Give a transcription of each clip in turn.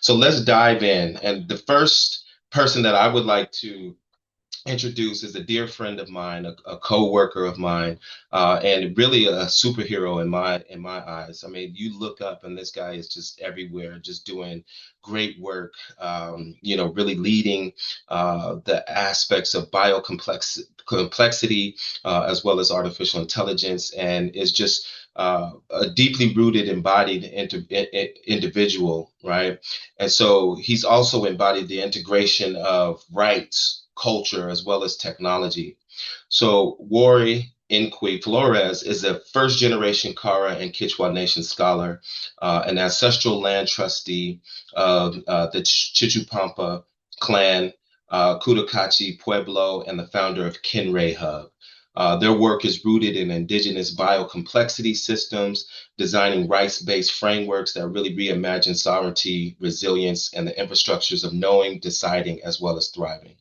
So let's dive in. And the first person that I would like to introduce is a dear friend of mine, a co-worker of mine, and really a superhero in my eyes. I mean, you look up and this guy is just everywhere, just doing great work. Really leading the aspects of complexity as well as artificial intelligence, and is just a deeply rooted, embodied individual, right? And so he's also embodied the integration of rights, culture, as well as technology. So WarīNkwī Flores is a first generation Kara and Kichwa Nation scholar, an ancestral land trustee of the Chichupampa clan, Kutakachi Pueblo, and the founder of Kinray Hub. Their work is rooted in indigenous biocomplexity systems, designing rights-based frameworks that really reimagine sovereignty, resilience, and the infrastructures of knowing, deciding, as well as thriving.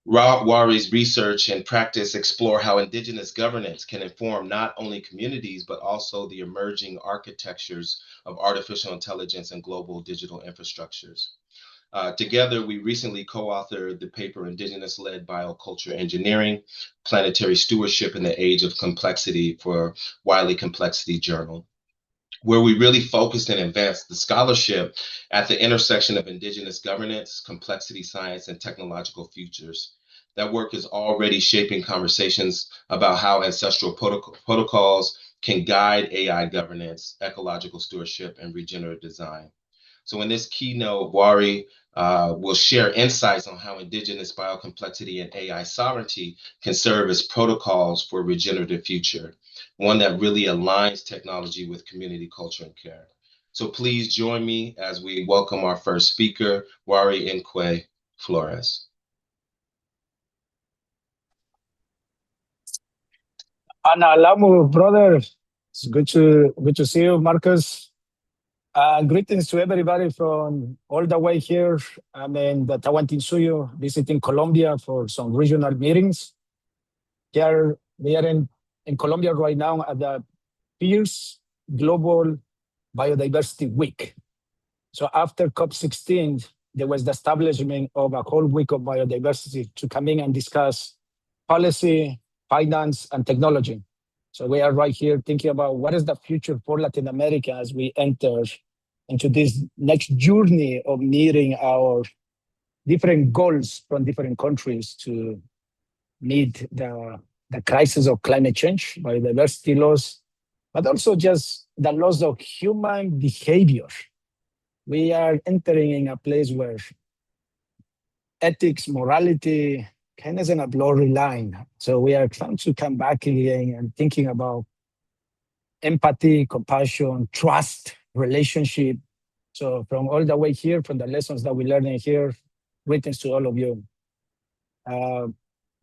Warī's research and practice explore how indigenous governance can inform not only communities, but also the emerging architectures of artificial intelligence and global digital infrastructures. Together, we recently co-authored the paper Indigenous-Led BioKulture Engineering, Planetary Stewardship in the Age of Complexity for Wiley Complexity Journal, where we really focused and advanced the scholarship at the intersection of indigenous governance, complexity science, and technological futures. That work is already shaping conversations about how ancestral protocols can guide AI governance, ecological stewardship, and regenerative design. So in this keynote, Warī will share insights on how indigenous biocomplexity and AI sovereignty can serve as protocols for a regenerative future, one that really aligns technology with community culture and care. So please join me as we welcome our first speaker, WarīNkwī Flores. Ana Alamu, brother, it's good to see you, Marcus. Greetings to everybody from all the way here. I'm in the Tawantinsuyo, visiting Colombia for some regional meetings. Here we are in Colombia right now at the Fierce Global Biodiversity Week. So after COP16, there was the establishment of a whole week of biodiversity to come in and discuss policy, finance, and technology. So we are right here thinking about what is the future for Latin America as we enter into this next journey of meeting our different goals from different countries to meet the crisis of climate change, biodiversity loss, but also just the loss of human behavior. We are entering in a place where ethics, morality, kind of in a blurry line. So we are trying to come back again and thinking about empathy, compassion, trust, relationship. So from all the way here, from the lessons that we learn in here, greetings to all of you. Allow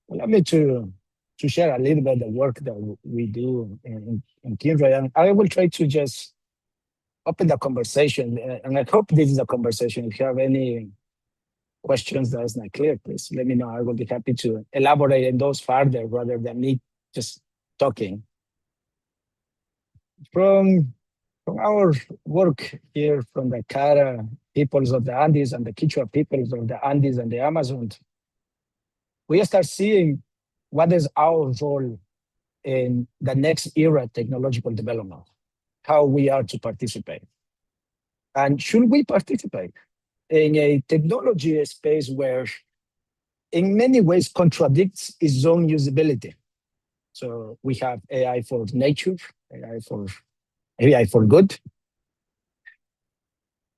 me to share a little bit of the work that we do in Kinray. And I will try to just open the conversation. And I hope this is a conversation. If you have any questions that is not clear, please let me know. I will be happy to elaborate on those further rather than me just talking. From our work here from the Kara peoples of the Andes and the Quichua peoples of the Andes and the Amazon, we start seeing what is our role in the next era technological development, how we are to participate. And should we participate in a technology space where in many ways contradicts its own usability? So we have AI for nature, AI for good.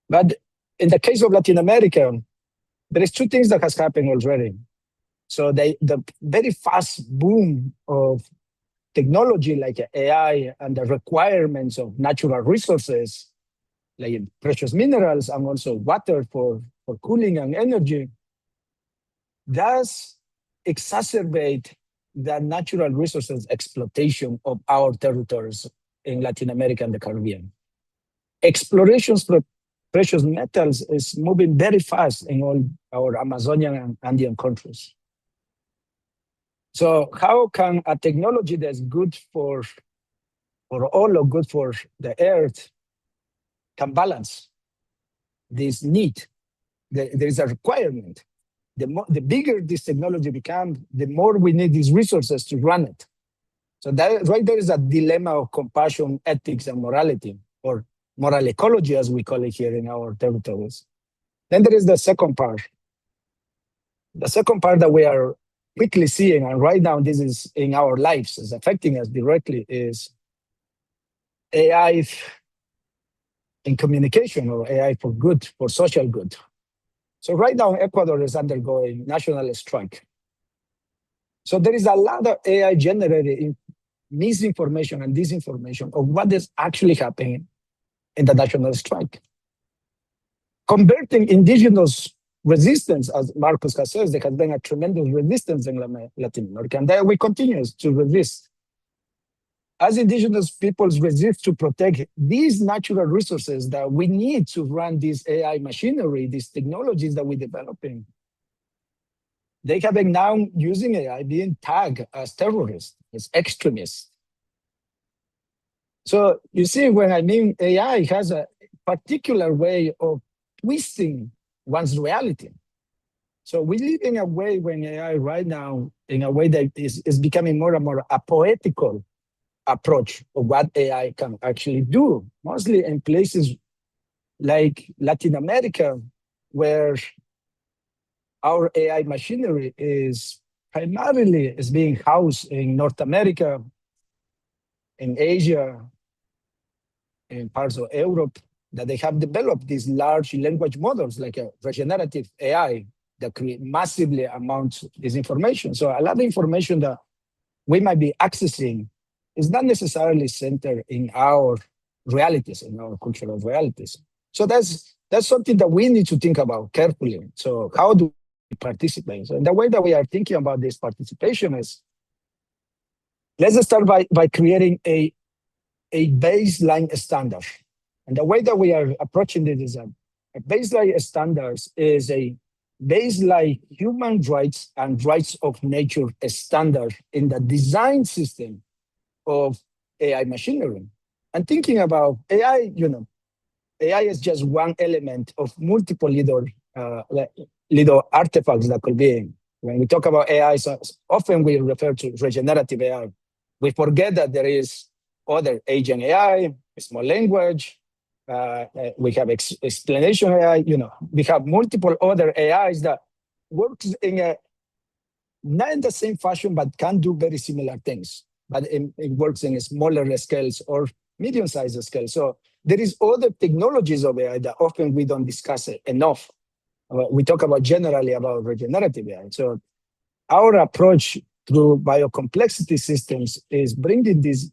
But in the case of Latin America, there is two things that has happened already. So the very fast boom of technology like AI and the requirements of natural resources like precious minerals and also water for cooling and energy does exacerbate the natural resources exploitation of our territories in Latin America and the Caribbean. Explorations for precious metals is moving very fast in all our Amazonian and Andean countries. So how can a technology that's good for all or good for the earth can balance? this need. There is a requirement. The bigger this technology becomes, the more we need these resources to run it. So that right there is a dilemma of compassion, ethics, and morality, or moral ecology, as we call it here in our territories. Then there is the second part. The second part that we are quickly seeing, and right now this is in our lives, is affecting us directly, is AI in communication, or AI for good, for social good. So right now, Ecuador is undergoing national strike. So there is a lot of AI generated misinformation and disinformation of what is actually happening in the national strike. Converting indigenous resistance, as Marcos has said, there has been a tremendous resistance in Latin America, and there we continue to resist. As indigenous peoples resist to protect these natural resources that we need to run this AI machinery, these technologies that we're developing, they have been now using AI being tagged as terrorists, as extremists. So you see, when I mean AI has a particular way of twisting one's reality. So we live in a way when AI right now, in a way that is becoming more and more a poetical approach of what AI can actually do, mostly in places like Latin America, where our AI machinery is primarily being housed in North America, in Asia, in parts of Europe, that they have developed these large language models like a regenerative AI that create massively amounts of this information. So a lot of information that we might be accessing is not necessarily centered in our realities, in our cultural realities. So that's something that we need to think about carefully. So how do we participate? So the way that we are thinking about this participation is, let's start by creating a baseline standard. And the way that we are approaching this is a baseline standards is a baseline human rights and rights of nature standard in the design system of AI machinery. And thinking about AI, AI is just one element of multiple little artifacts that could be. When we talk about AI, so often we refer to regenerative AI. We forget that there is other agent AI, small language, we have explanation AI, we have multiple other AIs that works not in the same fashion, but can do very similar things. But it works in smaller scales or medium-sized scales. So there is other technologies of AI that often we don't discuss it enough. We talk about generally about regenerative AI. So our approach through biocomplexity systems is bringing this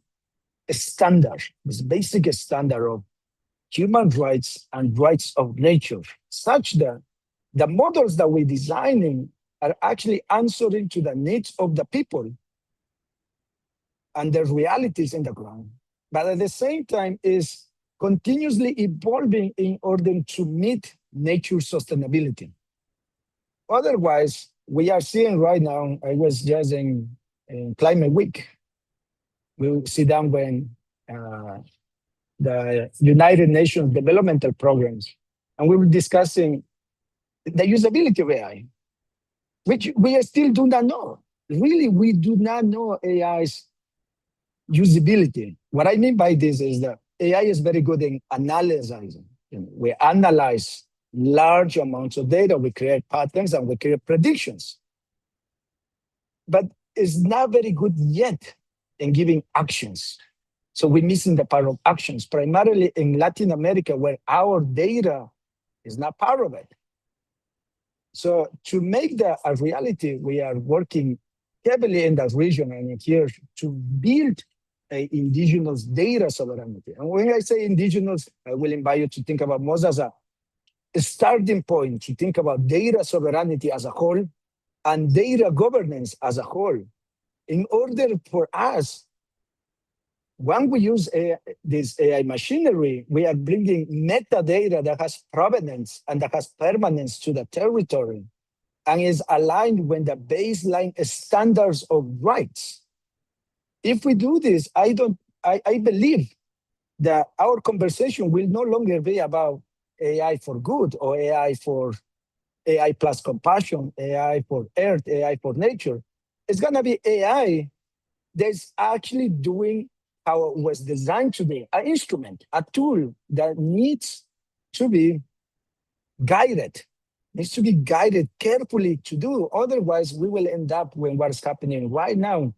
standard, this basic standard of human rights and rights of nature, such that the models that we're designing are actually answering to the needs of the people and their realities in the ground, but at the same time is continuously evolving in order to meet nature sustainability. Otherwise, we are seeing right now, I was just in Climate Week, we will sit down when the United Nations developmental programs, and we were discussing the usability of AI, which we still do not know. Really, we do not know AI's usability. What I mean by this is that AI is very good in analyzing. We analyze large amounts of data, we create patterns, and we create predictions. But it's not very good yet in giving actions. So we're missing the part of actions, primarily in Latin America, where our data is not part of it. So to make that a reality, we are working heavily in that region and here to build an indigenous data sovereignty. And when I say indigenous, I will invite you to think about most as a starting point, to think about data sovereignty as a whole and data governance as a whole. In order for us, when we use this AI machinery, we are bringing metadata that has provenance and that has permanence to the territory and is aligned with the baseline standards of rights. If we do this, I believe that our conversation will no longer be about AI for good or AI for AI plus compassion, AI for earth, AI for nature. It's going to be AI that's actually doing how it was designed to be, an instrument, a tool that needs to be guided carefully to do. Otherwise, we will end up with what's happening right now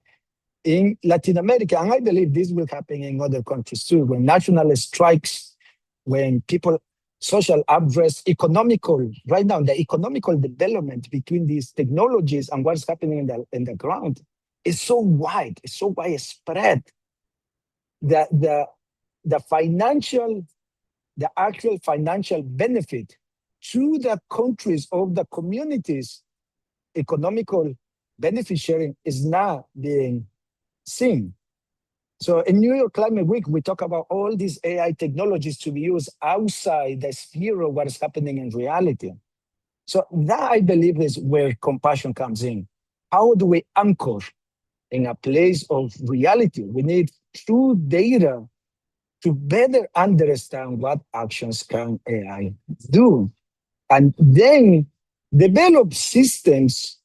in Latin America. And I believe this will happen in other countries too, when national strikes, when people, social unrest, economical, right now, the economical development between these technologies and what's happening in the ground is so wide, it's so widespread that the actual financial benefit to the countries of the communities, economical benefit sharing is not being seen. So in New York Climate Week, we talk about all these AI technologies to be used outside the sphere of what is happening in reality. So that, I believe, is where compassion comes in. How do we anchor in a place of reality? We need true data to better understand what actions can AI do, and then develop systems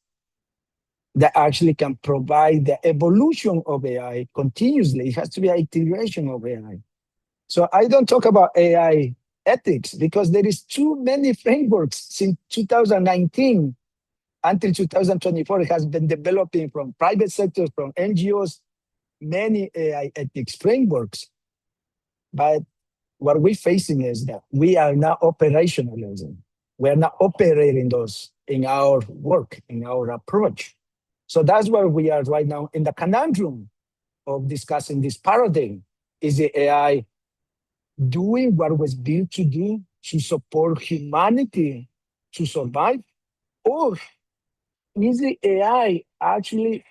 that actually can provide the evolution of AI continuously. It has to be an iteration of AI. So I don't talk about AI ethics because there is too many frameworks since 2019 until 2024. It has been developing from private sectors, from NGOs, many AI ethics frameworks. But what we're facing is that we are not operationalizing. We are not operating those in our work, in our approach. So that's where we are right now in the conundrum of discussing this paradigm. Is the AI doing what it was built to do to support humanity to survive? Or is the AI actually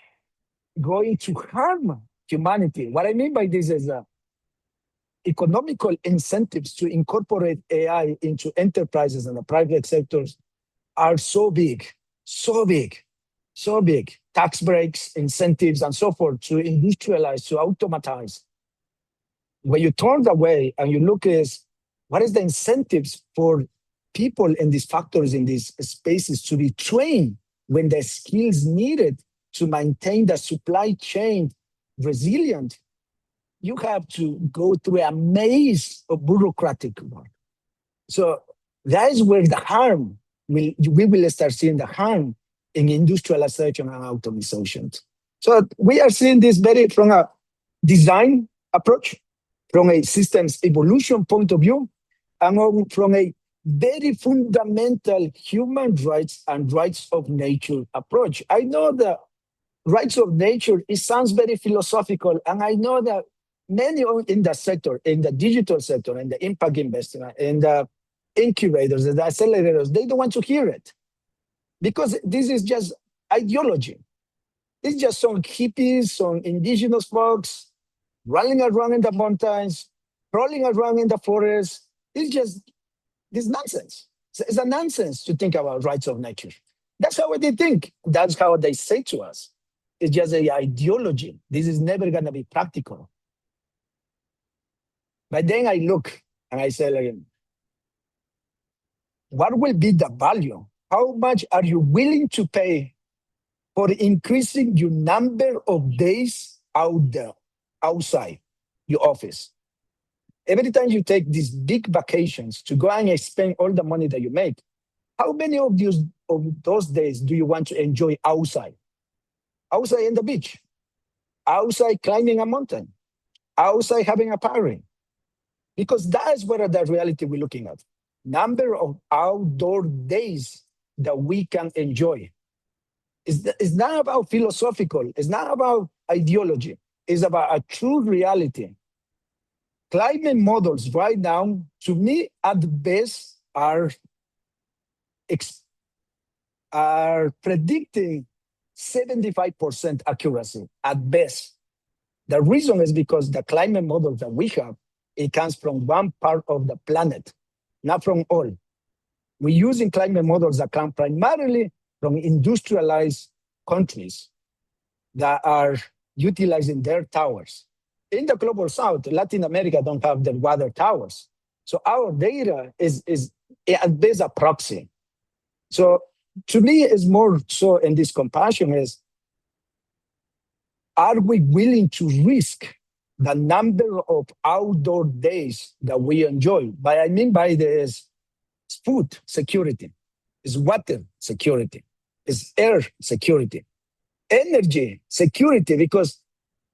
going to harm humanity? What I mean by this is economical incentives to incorporate AI into enterprises and the private sectors are so big, so big, so big. Tax breaks, incentives, and so forth to industrialize, to automatize. When you turn away and you look at what is the incentives for people in these factories, in these spaces to be trained when the skills needed to maintain the supply chain resilient, you have to go through a maze of bureaucratic work. So that is where the harm, we will start seeing the harm in industrialization and automation. So we are seeing this very from a design approach, from a systems evolution point of view, and from a very fundamental human rights and rights of nature approach. I know that rights of nature, it sounds very philosophical, and I know that many in the sector, in the digital sector, in the impact investment, in the incubators, the accelerators, they don't want to hear it because this is just ideology. It's just some hippies, some indigenous folks running around in the mountains, crawling around in the forest. It's just this nonsense. It's a nonsense to think about rights of nature. That's how they think. That's how they say to us. It's just an ideology. This is never going to be practical. But then I look and I say, like, what will be the value? How much are you willing to pay for increasing your number of days out there, outside your office? Every time you take these big vacations to go and spend all the money that you make, how many of those days do you want to enjoy outside? Outside in the beach, outside climbing a mountain, outside having a party? Because that's what the reality we're looking at. Number of outdoor days that we can enjoy. It's not about philosophical. It's not about ideology. It's about a true reality. Climate models right now, to me, at the best, are predicting 75% accuracy at best. The reason is because the climate models that we have, it comes from one part of the planet, not from all. We're using climate models that come primarily from industrialized countries that are utilizing their towers. In the global south, Latin America don't have their water towers. So our data is at best a proxy. So to me, is more so in this compassion is, are we willing to risk the number of outdoor days that we enjoy? What I mean by this is food security, is water security, is air security, energy security, because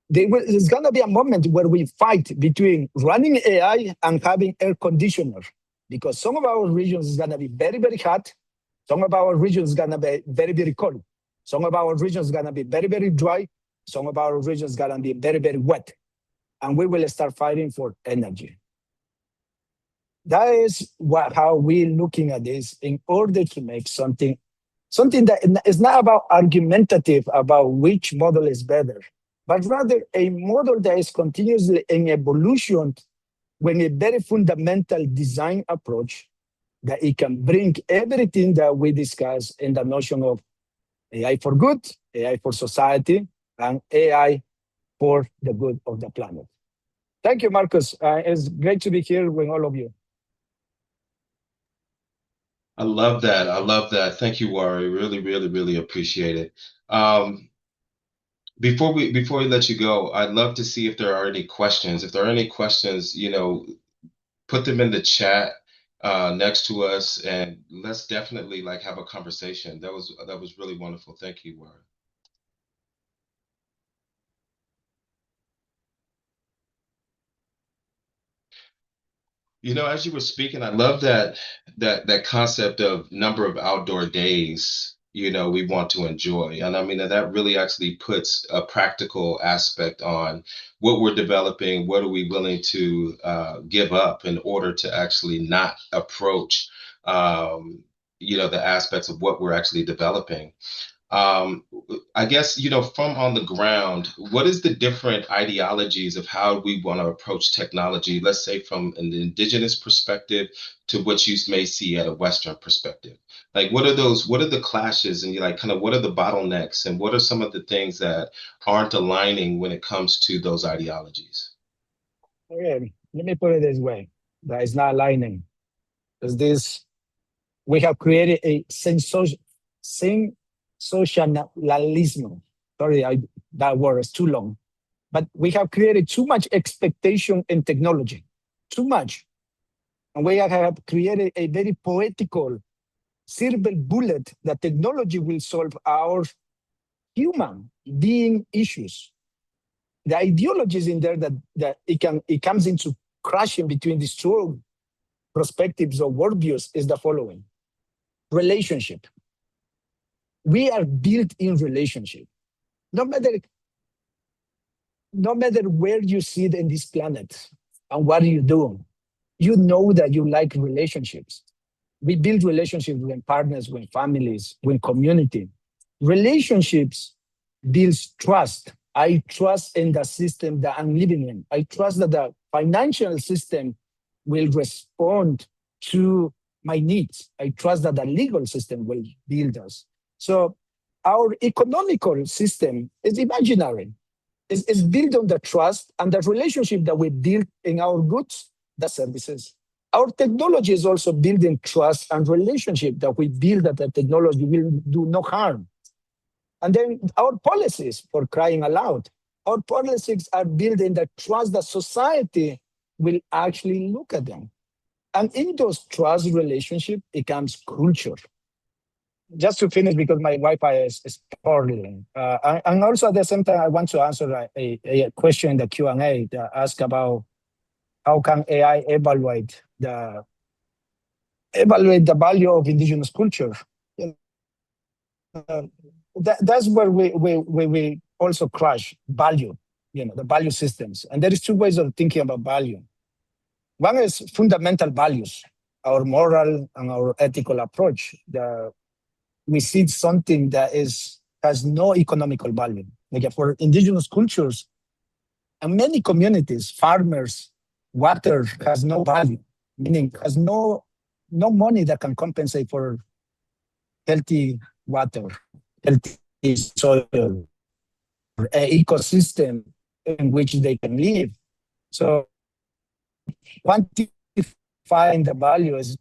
there's going to be a moment where we fight between running AI and having air conditioner, because some of our regions is going to be very, very hot. Some of our regions is going to be very, very cold. Some of our regions is going to be very, very dry. Some of our regions is going to be very, very wet. And we will start fighting for energy. That is how we're looking at this in order to make something that is not about argumentative about which model is better, but rather a model that is continuously in evolution with a very fundamental design approach that it can bring everything that we discuss in the notion of AI for good, AI for society, and AI for the good of the planet. Thank you, Marcus. It's great to be here with all of you. I love that. I love that. Thank you, Wari. Really, really, really appreciate it. Before we let you go, I'd love to see if there are any questions. If there are any questions, put them in the chat next to us, and let's definitely have a conversation. That was really wonderful. Thank you, Wari. As you were speaking, I love that concept of number of outdoor days, we want to enjoy. And I mean, that really actually puts a practical aspect on what we're developing, what are we willing to give up in order to actually not approach, the aspects of what we're actually developing. I guess, from on the ground, what is the different ideologies of how we want to approach technology, let's say from an indigenous perspective to what you may see at a Western perspective? What are the clashes, and what are the bottlenecks, and what are some of the things that aren't aligning when it comes to those ideologies? Okay, let me put it this way, that is not aligning. Because we have created a sensationalism. Sorry, that word is too long. But we have created too much expectation in technology, too much. And we have created a very poetical silver bullet that technology will solve our human being issues. The ideologies in there that it comes into crashing between these two perspectives or worldviews is the following. Relationship. We are built in relationship. No matter where you sit in this planet and what you do, you know that you like relationships. We build relationships with partners, with families, with community. Relationships builds trust. I trust in the system that I'm living in. I trust that the financial system will respond to my needs. I trust that the legal system will build us. So our economical system is imaginary. It's built on the trust and the relationship that we build in our goods, the services. Our technology is also building trust and relationship that we build that the technology will do no harm. And then our policies, for crying aloud, our policies are building the trust that society will actually look at them. And in those trust relationship, it comes culture. Just to finish, because my Wi-Fi is poorly. And also at the same time, I want to answer a question in the Q&A that asked about how can AI evaluate the value of indigenous culture. That's where we also crash value, the value systems. And there is two ways of thinking about value. One is fundamental values, our moral and our ethical approach. We see something that has no economical value. Like for indigenous cultures and many communities, farmers, water has no value, meaning has no money that can compensate for healthy water, healthy soil, or an ecosystem in which they can live. So quantify find the value is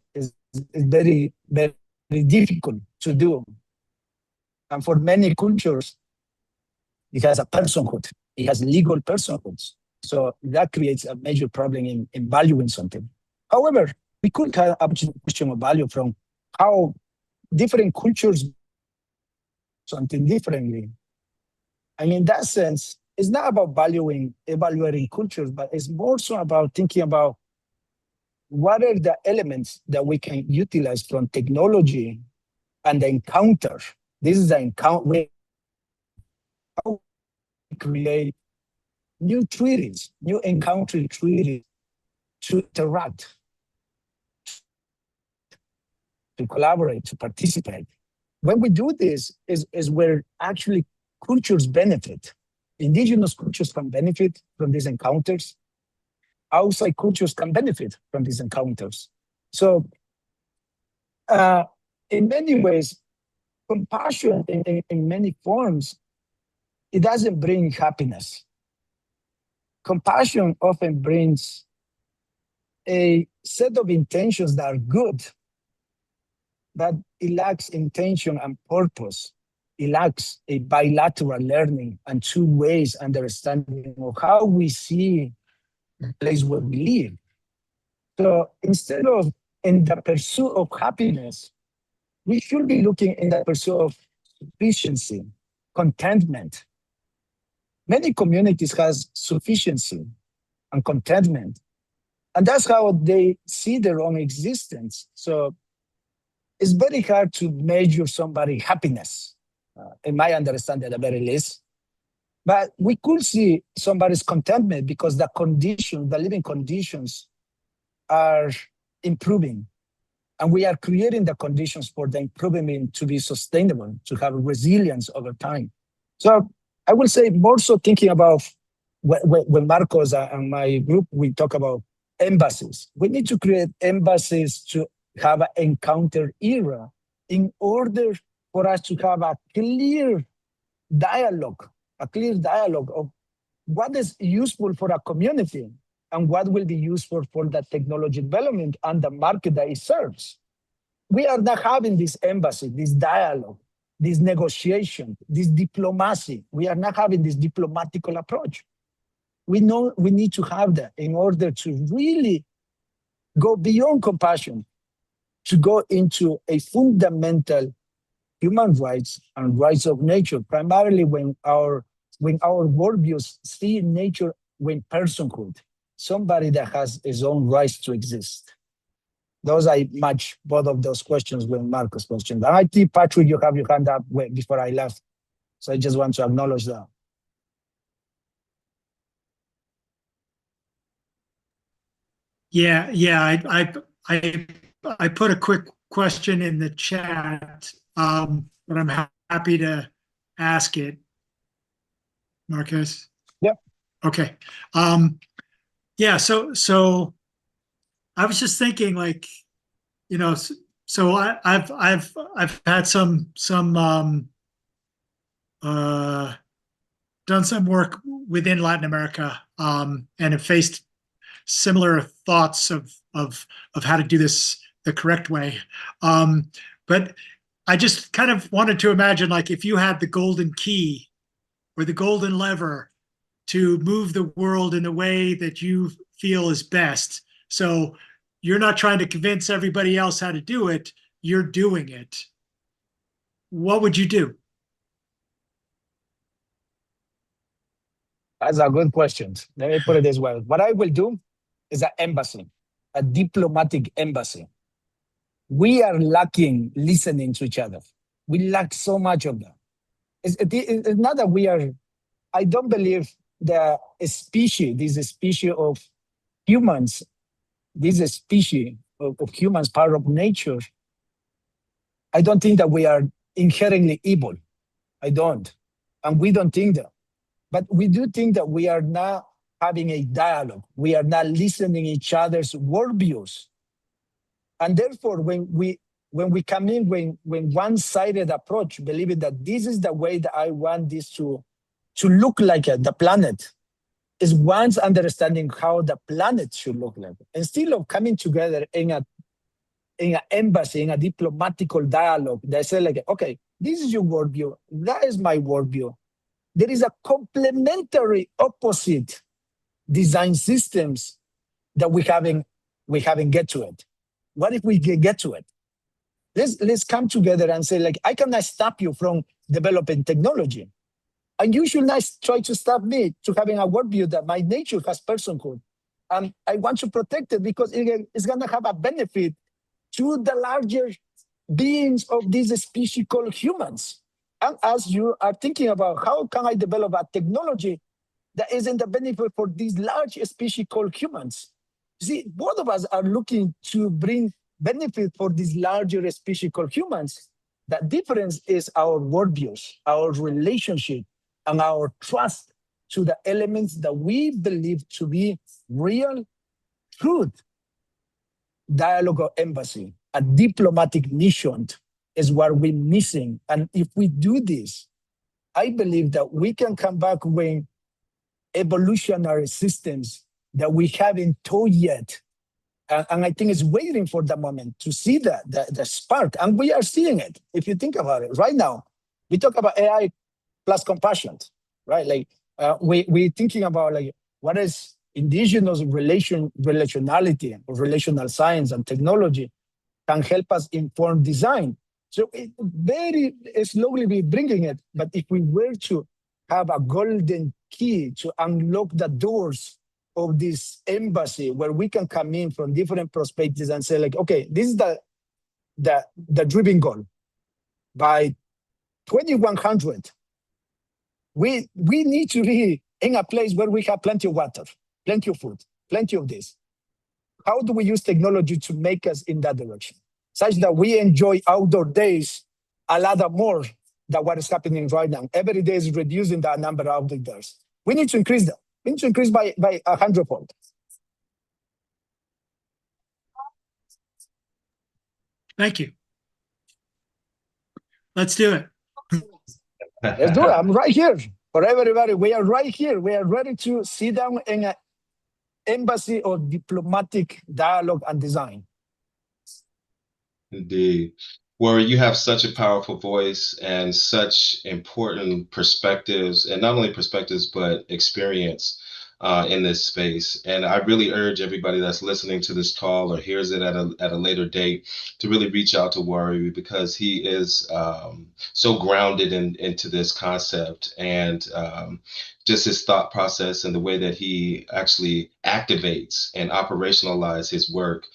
very, very difficult to do. And for many cultures, it has a personhood. It has legal personhoods. So that creates a major problem in valuing something. However, we could have a question of value from how different cultures something differently. And in that sense, it's not about evaluating cultures, but it's more so about thinking about what are the elements that we can utilize from technology and the encounter. This is the encounter. How we create new treaties, new encounter treaties to interact, to collaborate, to participate. When we do this, is where actually cultures benefit. Indigenous cultures can benefit from these encounters. Outside cultures can benefit from these encounters. So in many ways, compassion in many forms, it doesn't bring happiness. Compassion often brings a set of intentions that are good, but it lacks intention and purpose. It lacks a bilateral learning and two ways understanding of how we see the place where we live. So instead of in the pursuit of happiness, we should be looking in the pursuit of sufficiency, contentment. Many communities has sufficiency and contentment, and that's how they see their own existence. So it's very hard to measure somebody's happiness, in my understanding at the very least. But we could see somebody's contentment because the conditions, the living conditions are improving. And we are creating the conditions for the improvement to be sustainable, to have resilience over time. So I will say more so thinking about when Marcos and my group, we talk about embassies. We need to create embassies to have an encounter era in order for us to have a clear dialogue of what is useful for a community and what will be useful for the technology development and the market that it serves. We are not having this embassy, this dialogue, this negotiation, this diplomacy. We are not having this diplomatical approach. We know we need to have that in order to really go beyond compassion, to go into a fundamental human rights and rights of nature, primarily when our worldviews see nature when personhood, somebody that has his own rights to exist. Those I match both of those questions with Marcus' questions. And I think, Patrick, you have your hand up before I left. So I just want to acknowledge that. Yeah. I put a quick question in the chat, but I'm happy to ask it. Marcus? Yep. Okay. Yeah, so I was just thinking, like, you know, so I've had some done some work within Latin America, and have faced similar thoughts of how to do this the correct way. But I just kind of wanted to imagine, like, if you had the golden key or the golden lever to move the world in a way that you feel is best. So you're not trying to convince everybody else how to do it, you're doing it. What would you do? That's a good question. Let me put it this way. What I will do is an embassy, a diplomatic embassy. We are lacking listening to each other. We lack so much of that. It's not that we are, I don't believe that this species of humans, this species of humans, part of nature, I don't think that we are inherently evil. I don't. And we don't think that. But we do think that we are not having a dialogue. We are not listening each other's worldviews. And therefore, when we come in, when one-sided approach, believing that this is the way that I want this to look like the planet, is one's understanding how the planet should look like. Instead of coming together in an embassy, in a diplomatical dialogue, they say like, okay, this is your worldview, that is my worldview. There is a complementary opposite design systems that we haven't get to it. What if we get to it? Let's come together and say like, I cannot stop you from developing technology. And you should not try to stop me to having a worldview that my nature has personhood. And I want to protect it because it's going to have a benefit to the larger beings of this species called humans. And as you are thinking about how can I develop a technology that is in the benefit for these large species called humans? See, both of us are looking to bring benefit for these larger species called humans. The difference is our worldviews, our relationship, and our trust to the elements that we believe to be real truth. Dialogue or embassy, a diplomatic mission is what we're missing. And if we do this, I believe that we can come back with evolutionary systems that we haven't told yet. And I think it's waiting for the moment to see the spark. And we are seeing it. If you think about it right now, we talk about AI plus compassion, right? Like we're thinking about like what is indigenous relationality or relational science and technology can help us inform design. So it very slowly we're bringing it. But if we were to have a golden key to unlock the doors of this embassy where we can come in from different perspectives and say like, okay, this is the driven goal. By 2100, we need to be in a place where we have plenty of water, plenty of food, plenty of this. How do we use technology to make us in that direction? Such that we enjoy outdoor days a lot more than what is happening right now. Every day is reducing the number of outdoor days. We need to increase that. We need to increase by 100-fold. Thank you. Let's do it. Let's do it. I'm right here. For everybody, we are right here. We are ready to sit down in an embassy or diplomatic dialogue and design. Indeed. Warī, you have such a powerful voice and such important perspectives, and not only perspectives, but experience in this space. And I really urge everybody that's listening to this call or hears it at a later date to really reach out to Warī, because he is so grounded into this concept, and just his thought process and the way that he actually activates and operationalizes his work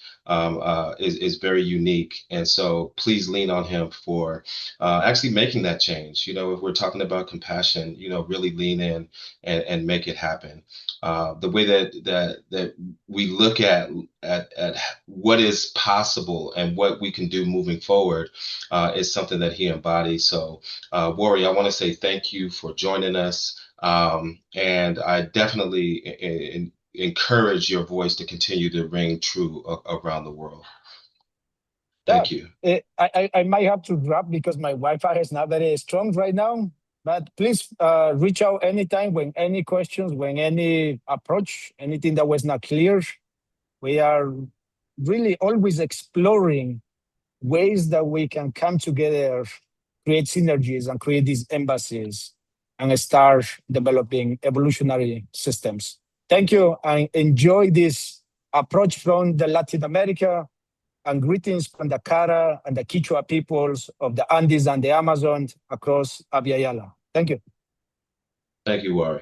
is very unique. And so please lean on him for actually making that change. You know, if we're talking about compassion, you know, really lean in and make it happen. The way that we look at what is possible and what we can do moving forward is something that he embodies. So Warī, I want to say thank you for joining us. And I definitely encourage your voice to continue to ring true around the world. Thank you. I might have to drop because my Wi-Fi is not very strong right now, but please reach out anytime when any questions, when any approach, anything that was not clear. We are really always exploring ways that we can come together, create synergies and create these embassies and start developing evolutionary systems. Thank you. I enjoy this approach from the Latin America, and greetings from the Cara and the Quichua peoples of the Andes and the Amazon across Abya Yala. Thank you. Thank you, Warī.